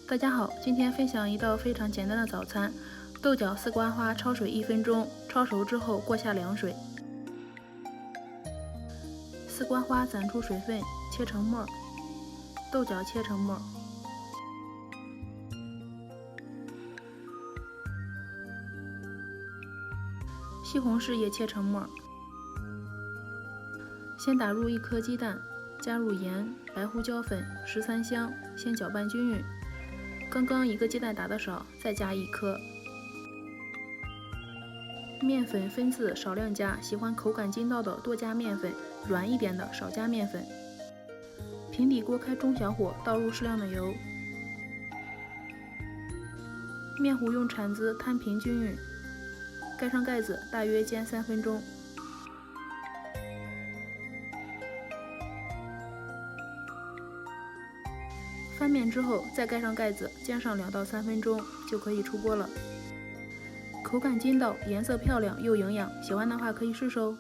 大家好，今天分享一道非常简单的早餐：豆角、丝瓜花焯水1分钟，焯熟之后过下凉水。丝瓜花攒出水分，切成末；豆角切成末；西红柿也切成末。先打入1颗鸡蛋，加入盐、白胡椒粉、十三香，先搅拌均匀。刚刚1个鸡蛋打得少，再加1颗。面粉分次少量加，喜欢口感筋道的多加面粉，软一点的少加面粉。平底锅开中小火，倒入适量的油。面糊用铲子摊平均匀，盖上盖子，大约煎3分钟。翻面之后，再盖上盖子，煎上2到3分钟，就可以出锅了。口感筋道，颜色漂亮又营养，喜欢的话可以试试哦。